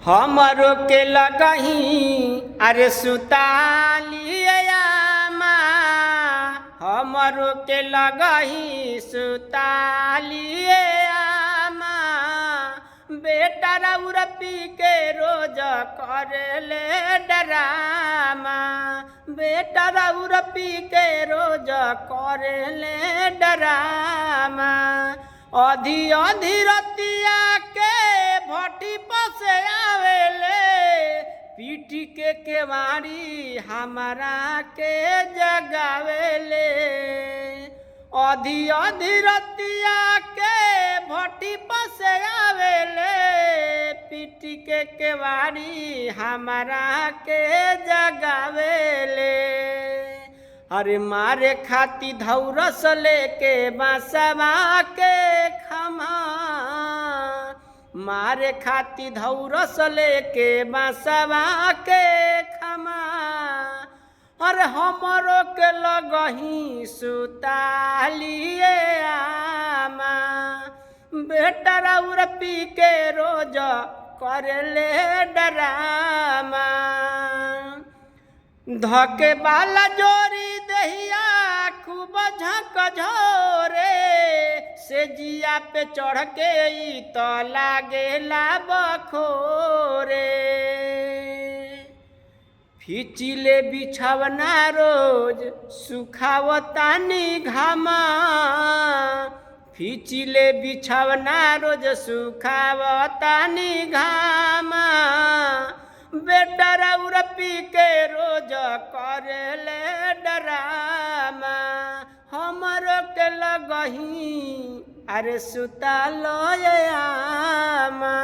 हमरो के लगही अरे सुतालिए आमा, हमरो के लगही सुतालिए आमा। बेटा रउर पी के रोज करेले डरामा, बेटा रउर पी के रोज करेले डरामा। अधी अधी रतिया के भट्टी पसे आवेले, पीटी के केवाड़ी हमारा के जगावेले। अधी अधी रतिया के भट्टी पसे आवेले, पीटी के केवाड़ी हमारा के जगावेले। अरे मारे खाती धौरस लेके बांसवा के खमा, मारे खाती धौरस लेके बांसवा के खमा। अरे हमरो के लगही सुतालिए आमा, बेटा रउर पी के रोज करेले डरामा। धके बाला जोरी दहिया खूब झकझोरे, से जिया पे चढ़ के ई तो लागेला बखोरे। फिचिले बिछवना रोज सुखावतानी घामा, फिचिले बिछवना रोज सुखावतानी घामा। बेटा रउर पी के रोज करेले डरामा, हमरो के लगही अरे सुतालो आमा।